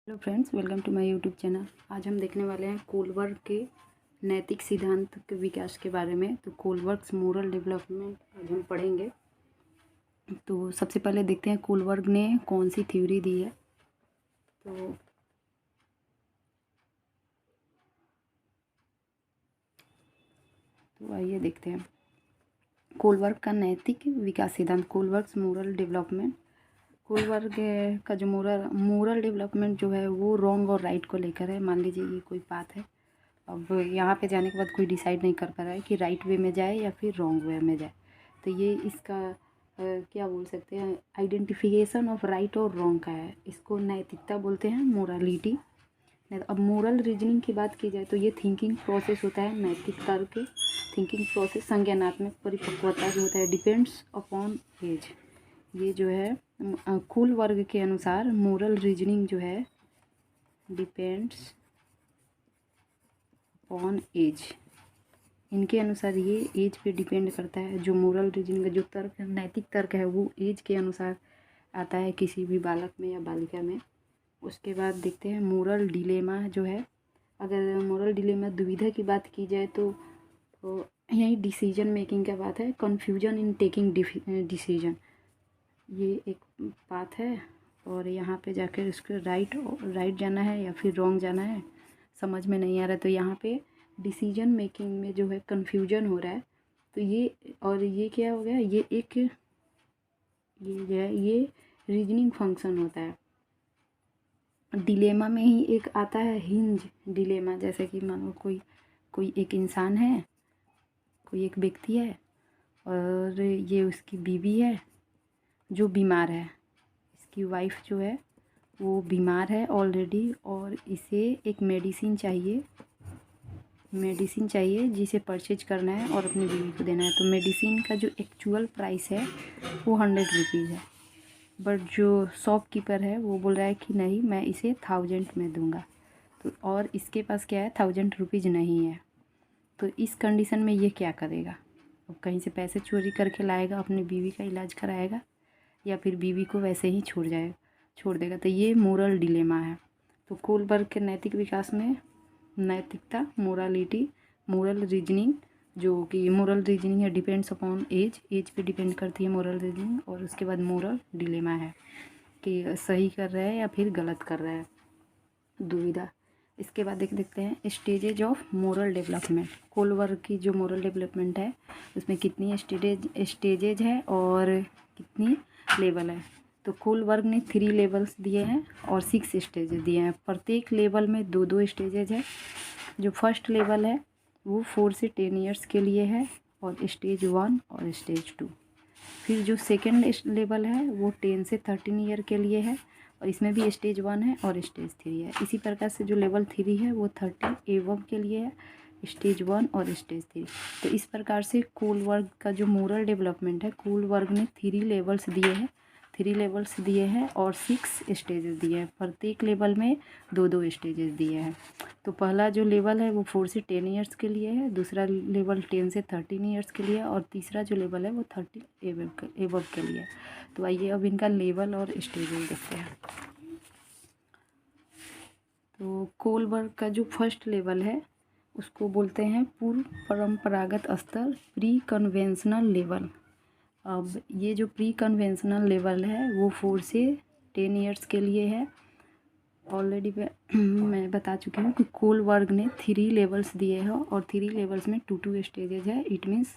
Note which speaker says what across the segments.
Speaker 1: Hello friends, welcome to my YouTube channel. आज हम देखने वाले हैं कोलबर्ग के नैतिक सिद्धांत के विकास के बारे में। तो कोलबर्ग्स मोरल डेवलपमेंट आज हम पढ़ेंगे। तो सबसे पहले देखते हैं कोलबर्ग ने कौन सी थ्योरी दी है। तो आइए देखते हैं कोलबर्ग का नैतिक विकास सिद्धांत, कोलबर्ग्स मोरल डेवलपमेंट। कोलबर्ग का जो मोरल डेवलपमेंट जो है वो रॉन्ग और राइट को लेकर है। मान लीजिए ये कोई बात है, अब यहाँ पे जाने के बाद कोई डिसाइड नहीं कर पा रहा है कि राइट वे में जाए या फिर रॉन्ग वे में जाए। तो ये इसका क्या बोल सकते हैं, आइडेंटिफिकेशन ऑफ राइट और रॉन्ग का है। इसको नैतिकता बोलते हैं, मोरालिटी। अब मोरल रीजनिंग की बात की जाए तो ये थिंकिंग प्रोसेस होता है। नैतिक तर्क थिंकिंग प्रोसेस, संज्ञानात्मक परिपक्वता जो होता है, डिपेंड्स अपॉन एज। ये जो है कोलबर्ग के अनुसार मोरल रीजनिंग जो है डिपेंड्स ऑन एज। इनके अनुसार ये एज पे डिपेंड करता है। जो मोरल रीजनिंग का जो तर्क नैतिक तर्क है वो एज के अनुसार आता है किसी भी बालक में या बालिका में। उसके बाद देखते हैं मोरल डिलेमा जो है। अगर मोरल डिलेमा दुविधा की बात की जाए तो यही डिसीजन मेकिंग का बात है, कन्फ्यूजन इन टेकिंग डिसीजन, ये एक बात है। और यहाँ पे जाकर उसको राइट जाना है या फिर रॉन्ग जाना है, समझ में नहीं आ रहा। तो यहाँ पे डिसीजन मेकिंग में जो है कन्फ्यूजन हो रहा है। तो ये क्या हो गया, ये जो है ये रीजनिंग फंक्शन होता है। डिलेमा में ही एक आता है हिंज डिलेमा, जैसे कि मानो कोई एक इंसान है, कोई एक व्यक्ति है और ये उसकी बीवी है जो बीमार है। इसकी वाइफ जो है वो बीमार है ऑलरेडी और इसे एक मेडिसिन चाहिए जिसे परचेज करना है और अपनी बीवी को देना है। तो मेडिसिन का जो एक्चुअल प्राइस है वो 100 रुपीज़ है, बट जो शॉपकीपर है वो बोल रहा है कि नहीं, मैं इसे 1000 में दूंगा। तो और इसके पास क्या है, 1000 रुपीज़ नहीं है। तो इस कंडीशन में ये क्या करेगा, अब कहीं से पैसे चोरी करके लाएगा, अपनी बीवी का इलाज कराएगा, या फिर बीवी को वैसे ही छोड़ देगा। तो ये मोरल डिलेमा है। तो कोलबर्ग के नैतिक विकास में नैतिकता, मोरालिटी, मोरल रीजनिंग, जो कि मोरल रीजनिंग है डिपेंड्स अपॉन एज पे डिपेंड करती है मोरल रीजनिंग। और उसके बाद मोरल डिलेमा है कि सही कर रहा है या फिर गलत कर रहा है, दुविधा। इसके बाद देखते हैं stages of moral development. Kohlberg की जो मोरल डेवलपमेंट है उसमें कितनी स्टेजेज है और कितनी लेवल है। तो कोलबर्ग ने 3 लेवल्स दिए हैं और 6 स्टेजेस दिए हैं। प्रत्येक लेवल में 2-2 स्टेजेज है। जो फर्स्ट लेवल है वो 4 से 10 ईयर्स के लिए है और स्टेज 1 और स्टेज 2। फिर जो सेकेंड लेवल है वो 10 से 13 ईयर के लिए है और इसमें भी स्टेज 1 है और स्टेज 3 है। इसी प्रकार से जो लेवल 3 है वो 30 एवं के लिए है, स्टेज 1 और स्टेज 3। तो इस प्रकार से कोलबर्ग का जो मोरल डेवलपमेंट है, कोलबर्ग ने 3 लेवल्स दिए हैं और 6 स्टेजेस दिए हैं। प्रत्येक लेवल में 2-2 स्टेजेस दिए हैं। तो पहला जो लेवल है वो 4 से 10 ईयर्स के लिए है, दूसरा लेवल 10 से 13 ईयर्स के लिए और तीसरा जो लेवल है वो 30 एबव के लिए। तो आइए अब इनका लेवल और स्टेजेस देखते हैं। तो कोलबर्ग का जो फर्स्ट लेवल है उसको बोलते हैं पूर्व परंपरागत स्तर, प्री कन्वेंशनल लेवल। अब ये जो प्री कन्वेंशनल लेवल है वो 4 से 10 ईयर्स के लिए है। ऑलरेडी मैं बता चुकी हूँ कि कोलबर्ग ने 3 लेवल्स दिए हैं और 3 लेवल्स में 2-2 स्टेजेज है। इट मीन्स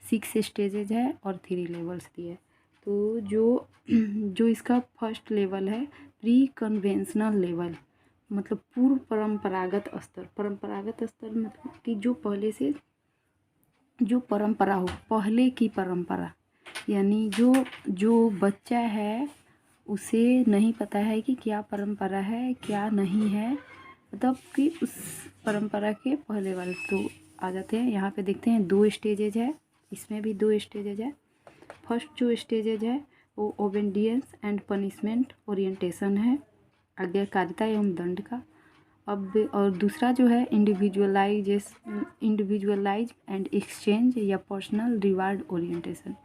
Speaker 1: 6 स्टेजेज है और 3 लेवल्स दिए। तो जो इसका फर्स्ट लेवल है प्री कन्वेंशनल लेवल, मतलब पूर्व परंपरागत स्तर। परंपरागत स्तर मतलब कि जो पहले से जो परंपरा हो, पहले की परंपरा, यानी जो बच्चा है उसे नहीं पता है कि क्या परंपरा है क्या नहीं है, मतलब कि उस परंपरा के पहले वाले। तो आ जाते हैं यहाँ पे, देखते हैं 2 स्टेजेज है, इसमें भी 2 स्टेजेज है। फर्स्ट जो स्टेजेज है वो ओबेडियंस एंड पनिशमेंट ओरिएंटेशन है, आज्ञाकारिता एवं दंड का। अब और दूसरा जो है इंडिविजुअलाइज एंड एक्सचेंज या पर्सनल रिवार्ड ओरिएंटेशन।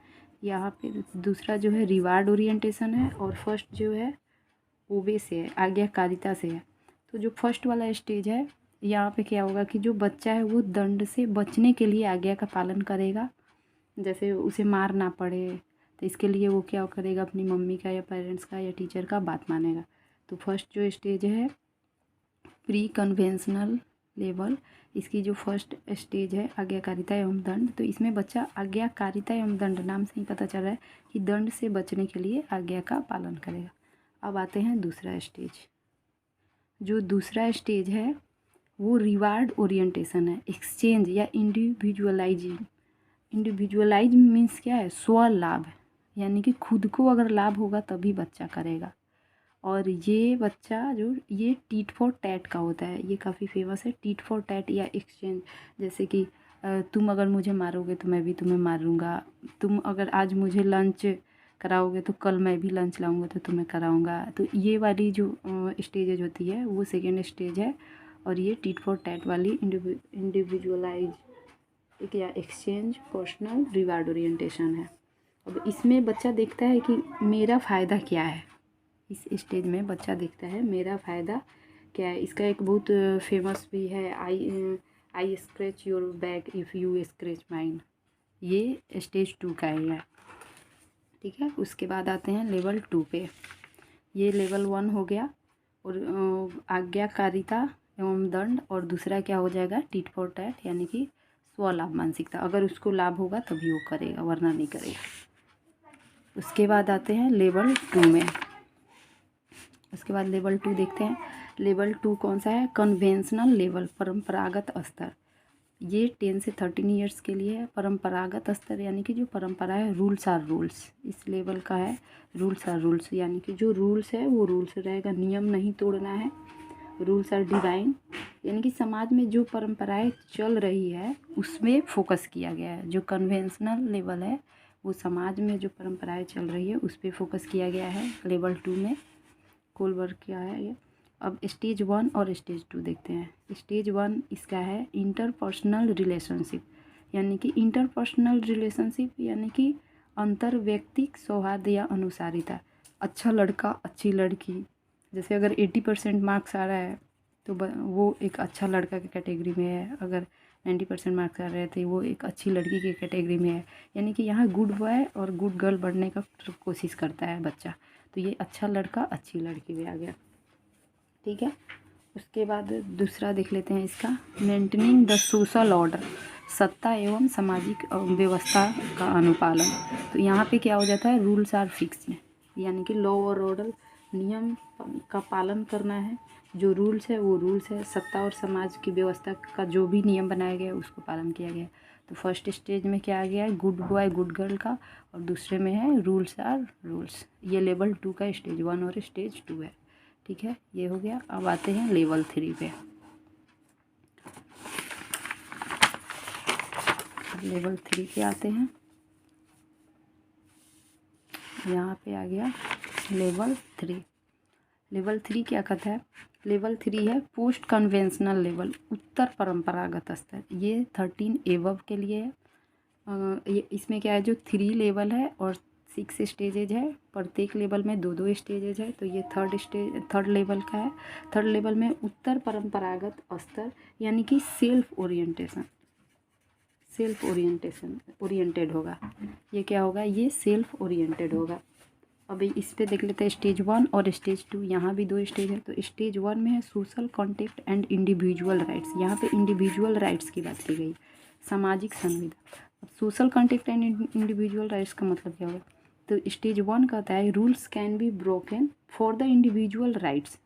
Speaker 1: यहाँ पे दूसरा जो है रिवार्ड ओरिएंटेशन है और फर्स्ट जो है ओबे से है, आज्ञाकारिता से है। तो जो फर्स्ट वाला स्टेज है, यहाँ पे क्या होगा कि जो बच्चा है वो दंड से बचने के लिए आज्ञा का पालन करेगा। जैसे उसे मार ना पड़े, तो इसके लिए वो क्या करेगा, अपनी मम्मी का या पेरेंट्स का या टीचर का बात मानेगा। तो फर्स्ट जो स्टेज है प्री कन्वेंशनल लेवल, इसकी जो फर्स्ट स्टेज है आज्ञाकारिता एवं दंड, तो इसमें बच्चा आज्ञाकारिता एवं दंड नाम से ही पता चल रहा है कि दंड से बचने के लिए आज्ञा का पालन करेगा। अब आते हैं दूसरा स्टेज। जो दूसरा स्टेज है वो रिवार्ड ओरिएंटेशन है, एक्सचेंज या इंडिविजुअलाइजिंग। इंडिविजुअलाइज मीन्स क्या है, स्व लाभ, यानी कि खुद को अगर लाभ होगा तभी बच्चा करेगा। और ये बच्चा जो ये टीट फॉर टैट का होता है, ये काफ़ी फेमस है, टीट फॉर टैट या एक्सचेंज। जैसे कि तुम अगर मुझे मारोगे तो मैं भी तुम्हें मारूंगा, तुम अगर आज मुझे लंच कराओगे तो कल मैं भी लंच लाऊंगा तो तुम्हें कराऊंगा। तो ये वाली जो स्टेजेज होती है वो सेकेंड स्टेज है, और ये टीट फॉर टैट वाली इंडिविजुअलाइज या एक्सचेंज पर्सनल रिवार्ड ओरिएंटेशन है। अब इसमें बच्चा देखता है कि मेरा फ़ायदा क्या है। इस स्टेज में बच्चा देखता है मेरा फ़ायदा क्या है। इसका एक बहुत फेमस भी है, आई scratch your back if you scratch mine. ये स्टेज 2 का है यह, ठीक है। उसके बाद आते हैं लेवल 2 पे। ये लेवल 1 हो गया, और आज्ञाकारिता एवं दंड, और दूसरा क्या हो जाएगा, टीट फॉर टैट, यानी कि स्वलाभ मानसिकता। अगर उसको लाभ होगा तभी वो करेगा, वरना नहीं करेगा। उसके बाद आते हैं लेवल 2 में। उसके बाद लेवल 2 देखते हैं। लेवल 2 कौन सा है, कन्वेंशनल लेवल, परंपरागत स्तर। ये 10 से 13 ईयर्स के लिए है। परंपरागत स्तर यानी कि जो परंपरा है, रूल्स आर रूल्स, इस लेवल का है। रूल्स आर रूल्स यानी कि जो रूल्स है वो रूल्स रहेगा, नियम नहीं तोड़ना है। रूल्स आर डिवाइन यानी कि समाज में जो परंपराएं चल रही है उसमें फोकस किया गया है। जो कन्वेंशनल लेवल है वो समाज में जो परंपराएं चल रही है उस पर फोकस किया गया है लेवल 2 में। कोलवर्क क्या है ये। अब स्टेज 1 और स्टेज 2 देखते हैं। स्टेज 1 इसका है इंटरपर्सनल रिलेशनशिप, यानी कि इंटरपर्सनल रिलेशनशिप यानी कि अंतर व्यक्तिक सौहार्द या अनुसारिता। अच्छा लड़का अच्छी लड़की, जैसे अगर 80% मार्क्स आ रहा है तो वो एक अच्छा लड़का की कैटेगरी में है, अगर 90% मार्क्स आ रहे थे वो एक अच्छी लड़की की कैटेगरी में है। यानी कि यहाँ गुड बॉय और गुड गर्ल बनने का कोशिश करता है बच्चा, तो ये अच्छा लड़का अच्छी लड़की में आ गया, ठीक है। उसके बाद दूसरा देख लेते हैं इसका, मेंटेनिंग द सोशल ऑर्डर, सत्ता एवं सामाजिक व्यवस्था का अनुपालन। तो यहाँ पे क्या हो जाता है, रूल्स आर फिक्स्ड, यानी कि लॉ और ऑर्डर, नियम का पालन करना है। जो रूल्स है वो रूल्स है, सत्ता और समाज की व्यवस्था का जो भी नियम बनाया गया है उसको पालन किया गया है। तो फर्स्ट स्टेज में क्या आ गया है, गुड बॉय गुड गर्ल का, और दूसरे में है रूल्स आर रूल्स। ये लेवल 2 का स्टेज 1 और स्टेज 2 है, ठीक है। ये हो गया। अब आते हैं लेवल 3 पे। लेवल 3 पे आते हैं, यहाँ पे आ गया लेवल 3। लेवल 3 क्या कहता है, लेवल 3 है पोस्ट कन्वेंशनल लेवल, उत्तर परंपरागत स्तर। ये 13 एबव के लिए है। ये इसमें क्या है, जो 3 लेवल है और 6 स्टेजेज है, प्रत्येक लेवल में 2-2 स्टेजेज है। तो ये थर्ड लेवल का है। थर्ड लेवल में उत्तर परंपरागत स्तर यानी कि सेल्फ ओरिएंटेड होगा। ये क्या होगा, ये सेल्फ ओरिएंटेड होगा। अभी इस पे देख लेते हैं स्टेज 1 और स्टेज 2। यहाँ भी 2 स्टेज है। तो स्टेज 1 में है social contact and individual rights. यहाँ पे इंडिविजुअल राइट्स की बात की गई, सामाजिक संविदा। अब social contact and individual rights का मतलब क्या होगा, तो स्टेज 1 कहता है rules can be broken for the individual rights.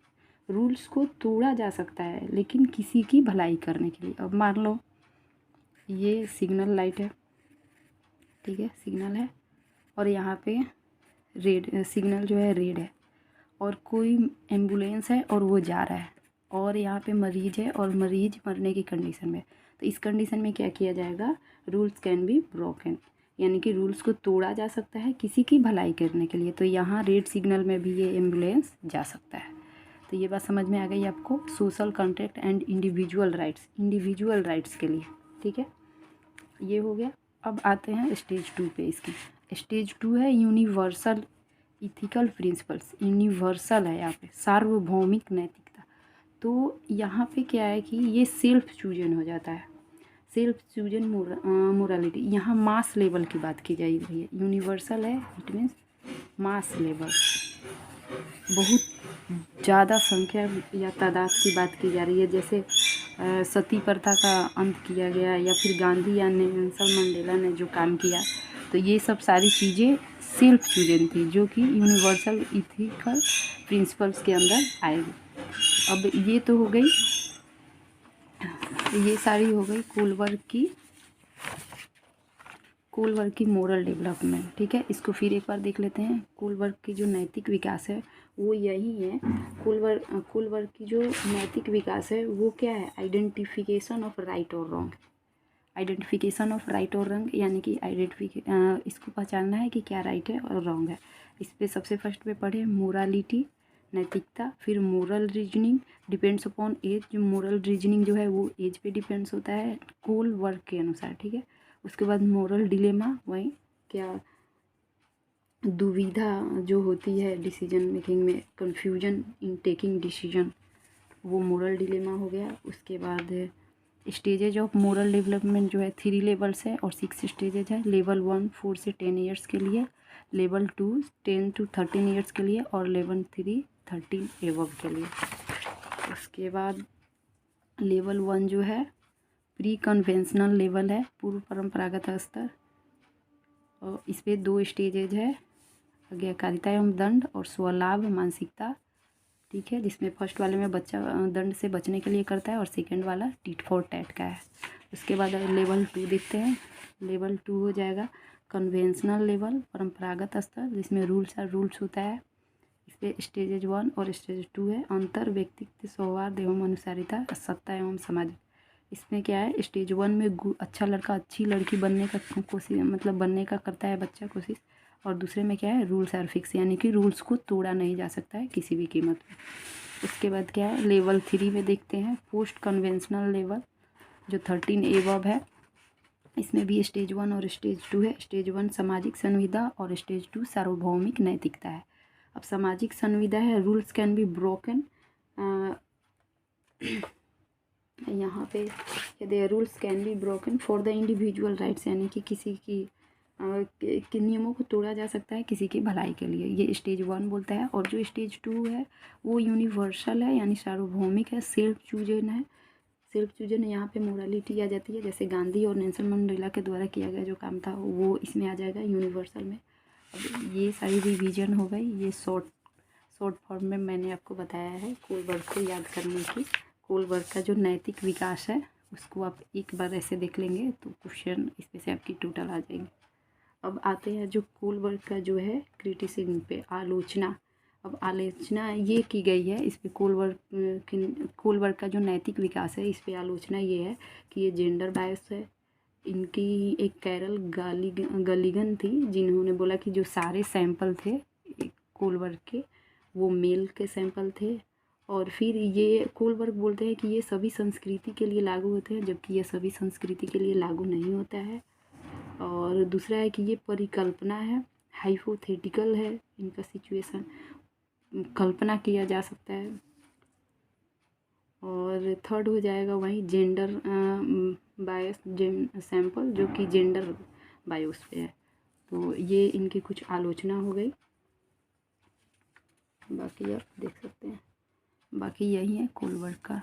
Speaker 1: Rules को तोड़ा जा सकता है लेकिन किसी की भलाई करने के लिए। अब मान लो ये सिग्नल लाइट है, ठीक है, सिग्नल है, और यहाँ पे रेड सिग्नल जो है रेड है, और कोई एम्बुलेंस है और वो जा रहा है, और यहाँ पे मरीज है और मरीज मरने की कंडीशन में। तो इस कंडीशन में क्या किया जाएगा, रूल्स कैन बी ब्रोकन, यानी कि रूल्स को तोड़ा जा सकता है किसी की भलाई करने के लिए। तो यहाँ रेड सिग्नल में भी ये एम्बुलेंस जा सकता है। तो ये बात समझ में आ गई आपको, social contract and individual rights के लिए, ठीक है। ये हो गया। अब आते हैं स्टेज 2 पे। इसकी स्टेज 2 है यूनिवर्सल इथिकल प्रिंसिपल्स। यूनिवर्सल है यहाँ पे, सार्वभौमिक नैतिकता। तो यहाँ पे क्या है कि ये सेल्फ चूजन हो जाता है, सेल्फ चूजन मोरालिटी। यहाँ मास लेवल की बात की जा रही है, यूनिवर्सल है, इट मीन्स मास लेवल, बहुत ज़्यादा संख्या या तादाद की बात की जा रही है। जैसे सती प्रथा का अंत किया गया, या फिर गांधी या नेल्सन मंडेला ने जो काम किया, तो ये सब सारी चीज़ें सेल्फ चूजन थी, जो कि यूनिवर्सल इथिकल प्रिंसिपल्स के अंदर आएगी। अब ये तो हो गई, ये सारी हो गई कोलबर्ग की मोरल डेवलपमेंट। ठीक है, इसको फिर एक बार देख लेते हैं। कोलबर्ग की जो नैतिक विकास है वो यही है। कोलबर्ग की जो नैतिक विकास है वो क्या है? आइडेंटिफिकेशन ऑफ राइट और रॉन्ग। आइडेंटिफिकेशन ऑफ राइट और रॉन्ग यानी कि इसको पहचानना है कि क्या राइट है और रॉन्ग है। इस पर सबसे फर्स्ट पे पढ़े मोरालिटी, नैतिकता, फिर moral reasoning depends upon age. जो मोरल रीजनिंग जो है वो एज पे डिपेंड्स होता है कोलबर्ग के अनुसार। ठीक है, उसके बाद मोरल डिलेमा, वही क्या दुविधा जो होती है डिसीजन मेकिंग में, कंफ्यूजन इन टेकिंग डिसीजन, वो मोरल डिलेमा हो गया। उसके बाद स्टेजेज ऑफ मोरल डेवलपमेंट जो है 3 लेवल्स है और 6 स्टेजेज है। लेवल 1 4 से 10 ईयर्स के लिए, लेवल 2 10 to 13 ईयर्स के लिए, और लेवल 3 13 एबव के लिए। उसके बाद लेवल 1 जो है प्री कन्वेंशनल लेवल है, पूर्व परंपरागत स्तर, और इस पर 2 स्टेजेज है, आज्ञाकारिता एवं दंड और स्वलाभ मानसिकता। ठीक है, जिसमें फर्स्ट वाले में बच्चा दंड से बचने के लिए करता है और सेकंड वाला टिट फॉर टैट का है। उसके बाद लेवल 2 देखते हैं। लेवल 2 हो जाएगा कन्वेंशनल लेवल, परंपरागत स्तर, जिसमें रूल्स होता है। इस पर स्टेज 1 और स्टेज 2 है। अंतर व्यक्तित्व सौहार्द एवं अनुसारिता, सत्ता एवं समाज। इसमें क्या है, स्टेज 1 में अच्छा लड़का अच्छी लड़की बनने का कोशिश, मतलब बनने का करता है बच्चा कोशिश, और दूसरे में क्या है, रूल्स आर फिक्स, यानी कि रूल्स को तोड़ा नहीं जा सकता है किसी भी कीमत पे। उसके बाद क्या है, लेवल 3 में देखते हैं पोस्ट कन्वेंशनल लेवल, जो 13 एबव है। इसमें भी स्टेज 1 और स्टेज 2 है। स्टेज 1 सामाजिक संविदा और स्टेज 2 सार्वभौमिक नैतिकता है। अब सामाजिक संविदा है, रूल्स कैन बी ब्रोकन, यहाँ पे यदि rules can be broken for the individual rights, यानी कि किसी के नियमों को तोड़ा जा सकता है किसी की भलाई के लिए, ये स्टेज 1 बोलता है। और जो स्टेज 2 है वो यूनिवर्सल है, यानी सार्वभौमिक है, सेल्फ चूजन है। सेल्फ चूजन यहाँ पे मोरालिटी आ जाती है, जैसे गांधी और नेल्सन मंडेला के द्वारा किया गया जो काम था वो इसमें आ जाएगा यूनिवर्सल में। अब ये सारी रिवीजन हो गई, ये शॉर्ट फॉर्म में मैंने आपको बताया है कोलबर्ग को याद करने की। कोलबर्ग का जो नैतिक विकास है उसको आप एक बार ऐसे देख लेंगे तो क्वेश्चन इसमें से आपकी टोटल आ जाएंगे। अब आते हैं जो कोलबर्ग का जो है क्रिटिसिज्म पे, आलोचना। अब आलोचना ये की गई है इस पे कोलबर्ग का जो नैतिक विकास है इस पे आलोचना ये है कि ये जेंडर बायस है। इनकी एक कैरल गलीगन थी जिन्होंने बोला कि जो सारे सैंपल थे कोलबर्ग के वो मेल के सैंपल थे, और फिर ये कोलबर्ग बोलते हैं कि ये सभी संस्कृति के लिए लागू होते हैं, जबकि ये सभी संस्कृति के लिए लागू नहीं होता है। और दूसरा है कि ये परिकल्पना है, हाइपोथेटिकल है, इनका सिचुएशन कल्पना किया जा सकता है। और थर्ड हो जाएगा वही जेंडर बायस सैंपल, जो कि जेंडर बायोस पे है। तो ये इनकी कुछ आलोचना हो गई, बाकी आप देख सकते हैं, बाकी यही है कोलबर्ग का।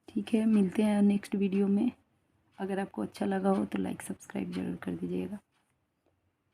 Speaker 1: ठीक है, मिलते हैं नेक्स्ट वीडियो में। अगर आपको अच्छा लगा हो तो लाइक सब्सक्राइब ज़रूर कर दीजिएगा।